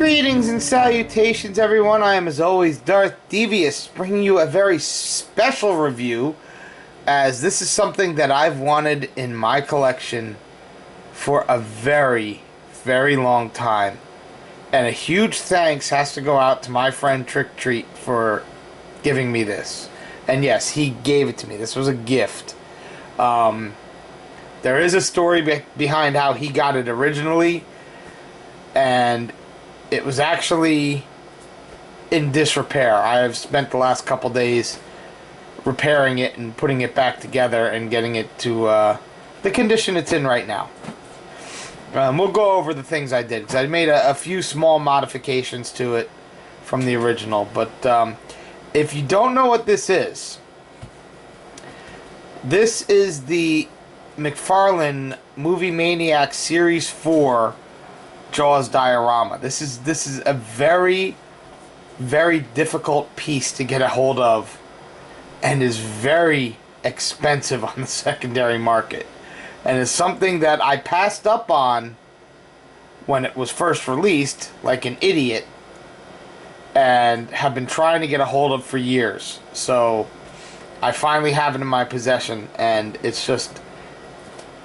Greetings and salutations, everyone. I am, as always, Darth Devious, bringing you a very special review, as this is something that I've wanted in my collection for a very, very long time. And a huge thanks has to go out to my friend Trick Treat for giving me this. And yes, he gave it to me. This was a gift. There is a story behind how he got it originally, and it was actually in disrepair. I have spent the last couple days repairing it and putting it back together and getting it to the condition it's in right now. We'll go over the things I did, because I made a few small modifications to it from the original. But if you don't know what this is the McFarlane Movie Maniacs Series 4 Jaws diorama. This is a very, very difficult piece to get a hold of, and is very expensive on the secondary market, and is something that I passed up on when it was first released like an idiot, and have been trying to get a hold of for years. So I finally have it in my possession, and it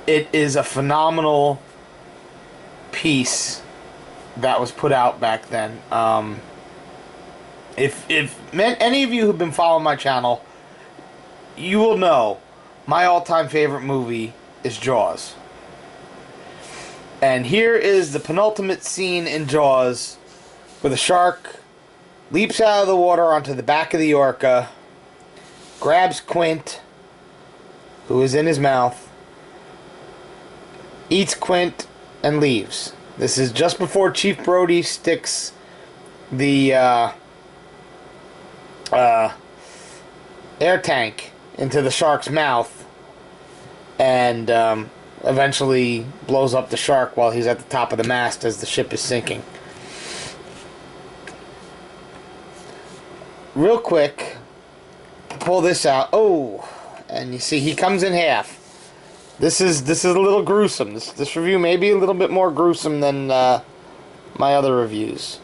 is a phenomenal piece that was put out back then. If any of you who've been following my channel, you will know my all-time favorite movie is Jaws. And here is the penultimate scene in Jaws, where the shark leaps out of the water onto the back of the orca, grabs Quint, who is in his mouth, eats Quint, and leaves. This is just before Chief Brody sticks the air tank into the shark's mouth, and eventually blows up the shark while he's at the top of the mast as the ship is sinking. Real quick, pull this out. Oh, and you see he comes in half. This is a little gruesome. This review may be a little bit more gruesome than my other reviews.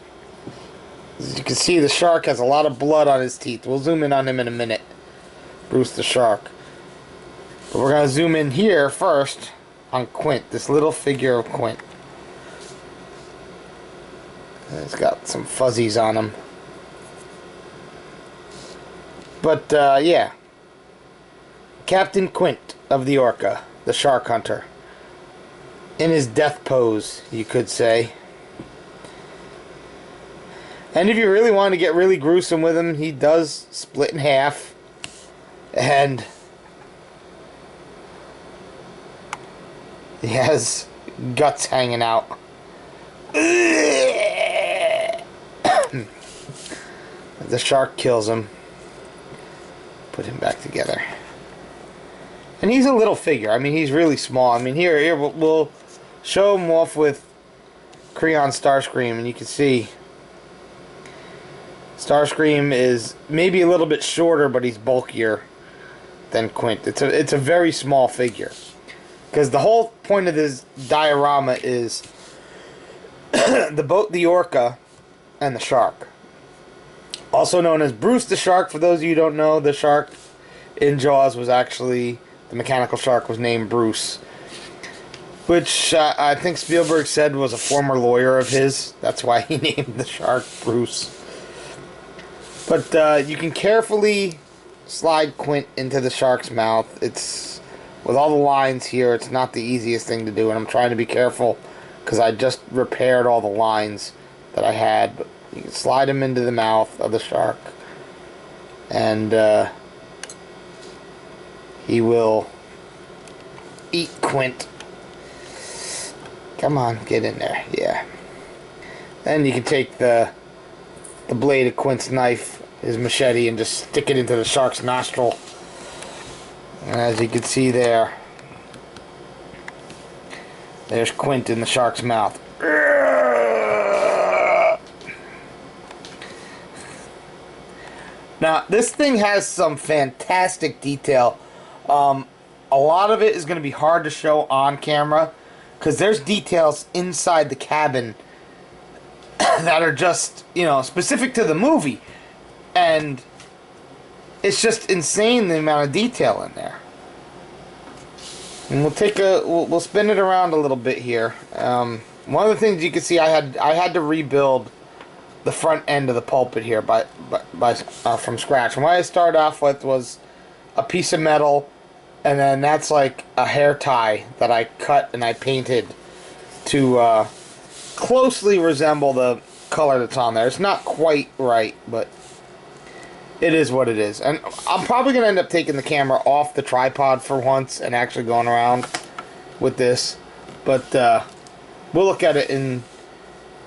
As you can see, the shark has a lot of blood on his teeth. We'll zoom in on him in a minute. Bruce the shark. But we're going to zoom in here first on Quint, this little figure of Quint. He's got some fuzzies on him. But, yeah. Captain Quint of the Orca, the shark hunter. In his death pose, you could say. And if you really want to get really gruesome with him, he does split in half. And he has guts hanging out. The shark kills him. Put him back together. And he's a little figure. I mean, he's really small. I mean, here we'll show him off with Creon Starscream, and you can see Starscream is maybe a little bit shorter, but he's bulkier than Quint. It's a very small figure, because the whole point of this diorama is the boat, the orca, and the shark. Also known as Bruce the Shark. For those of you who don't know, the shark in Jaws was actually... the mechanical shark was named Bruce, which I think Spielberg said was a former lawyer of his. That's why he named the shark Bruce. But you can carefully slide Quint into the shark's mouth. It's, with all the lines here, it's not the easiest thing to do, and I'm trying to be careful because I just repaired all the lines that I had. But you can slide him into the mouth of the shark, and he will eat Quint. Come on, get in there. Yeah. Then you can take the blade of Quint's knife, his machete, and just stick it into the shark's nostril. And as you can see there, there's Quint in the shark's mouth. Now, this thing has some fantastic detail. A lot of it is going to be hard to show on camera, because there's details inside the cabin that are just, you know, specific to the movie. And it's just insane the amount of detail in there. And we'll spin it around a little bit here. One of the things you can see, I had to rebuild the front end of the pulpit here from scratch. And what I started off with was a piece of metal, and then that's like a hair tie that I cut and I painted to closely resemble the color that's on there. It's not quite right, but it is what it is. And I'm probably going to end up taking the camera off the tripod for once and actually going around with this. But we'll look at it in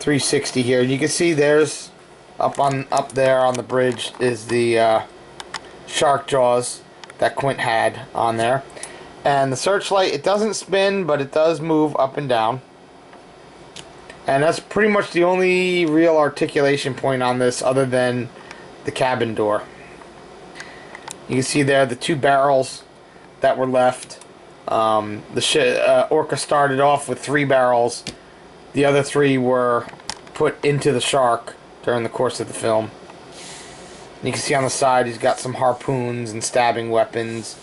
360 here. You can see there's up there on the bridge is the shark jaws that Quint had on there. And the searchlight, it doesn't spin, but it does move up and down. And that's pretty much the only real articulation point on this other than the cabin door. You can see there the 2 barrels that were left. Orca started off with 3 barrels. The other 3 were put into the shark during the course of the film. And you can see on the side he's got some harpoons and stabbing weapons.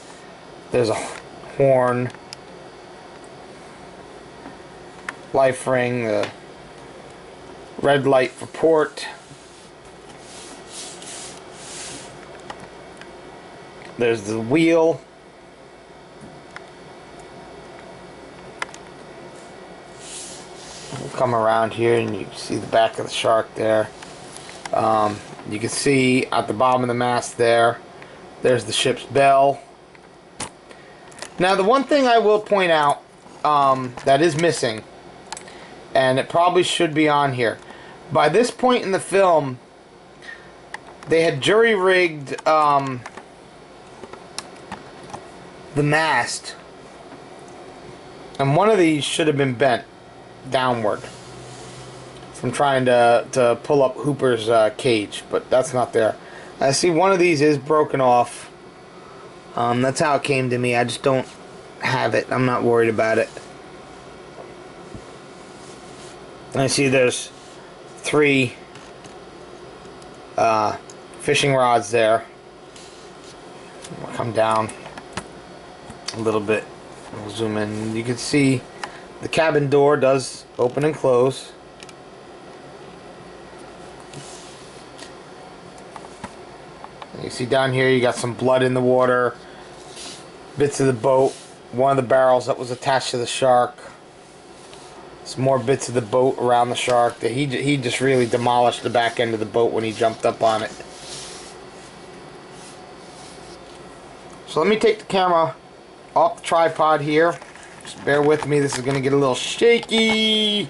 There's a horn, life ring, the red light for port. There's the wheel. We'll come around here and you can see the back of the shark there. You can see at the bottom of the mast there's the ship's bell. Now the one thing I will point out that is missing, and it probably should be on here. By this point in the film, they had jury-rigged the mast, and one of these should have been bent downward from trying to pull up Hooper's cage, but that's not there. I see one of these is broken off. That's how it came to me. I just don't have it. I'm not worried about it. And I see there's 3 fishing rods there. I'll come down a little bit. We'll zoom in. You can see the cabin door does open and close. You see down here you got some blood in the water, bits of the boat, one of the barrels that was attached to the shark, some more bits of the boat around the shark. He just really demolished the back end of the boat when he jumped up on it. So let me take the camera off the tripod here. Just bear with me, this is going to get a little shaky.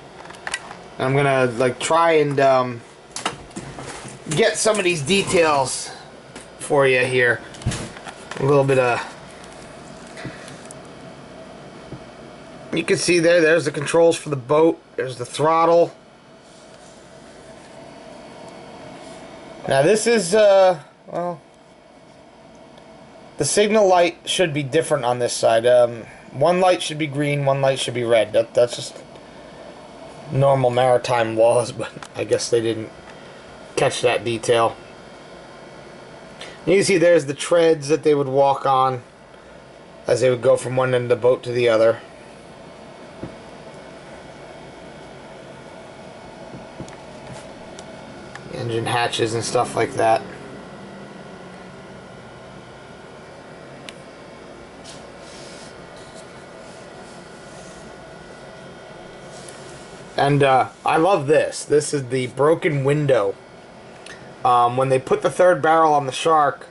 I'm going to like try and get some of these details for you here. A little bit of... You can see there's the controls for the boat. There's the throttle. Now this is, well, the signal light should be different on this side. One light should be green, one light should be red. That's just normal maritime laws, but I guess they didn't catch that detail. You can see there's the treads that they would walk on as they would go from one end of the boat to the other. Engine hatches and stuff like that. And I love this. This is the broken window. When they put the 3rd barrel on the shark,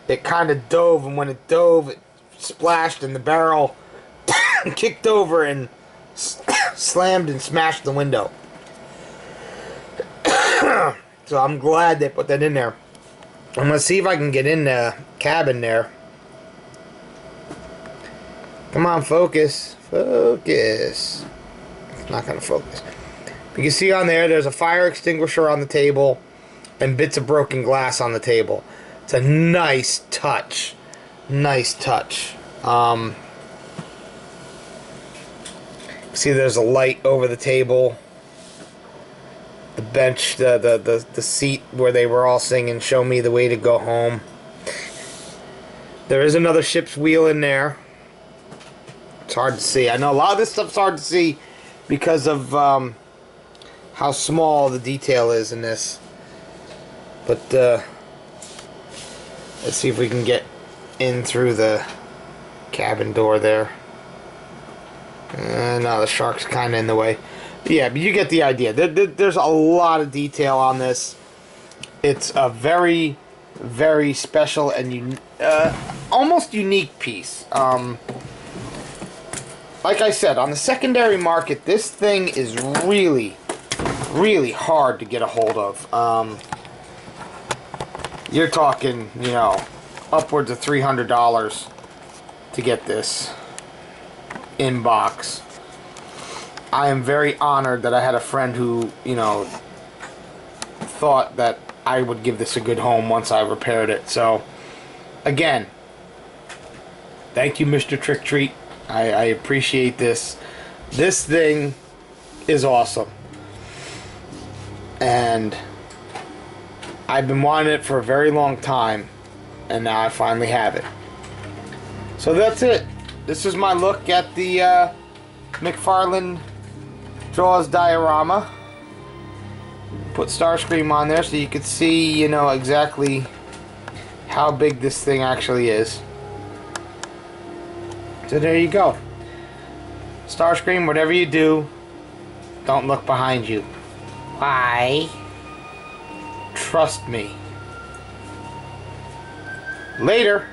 it kind of dove, and when it dove, it splashed in the barrel, kicked over, and slammed and smashed the window. So I'm glad they put that in there. I'm going to see if I can get in the cabin there. Come on, focus. Focus. It's not going to focus. You can see on there's a fire extinguisher on the table and bits of broken glass on the table. It's a nice touch. Nice touch. See there's a light over the table. The bench, the seat where they were all singing "Show Me the Way to Go Home." There is another ship's wheel in there. It's hard to see. I know a lot of this stuff's hard to see because of how small the detail is in this. But let's see if we can get in through the cabin door there. No, the shark's kind of in the way. But yeah, but you get the idea. There's a lot of detail on this. It's a very, very special and almost unique piece. Like I said, on the secondary market, this thing is really, really hard to get a hold of. You're talking, you know, upwards of $300 to get this in box. I am very honored that I had a friend who, you know, thought that I would give this a good home once I repaired it. So, again, thank you, Mr. Trick Treat. I appreciate this. This thing is awesome. And I've been wanting it for a very long time, and now I finally have it. So that's it. This is my look at the McFarlane Jaws diorama. Put Starscream on there so you could see, you know, exactly how big this thing actually is. So there you go. Starscream, whatever you do, don't look behind you. Why? Trust me. Later.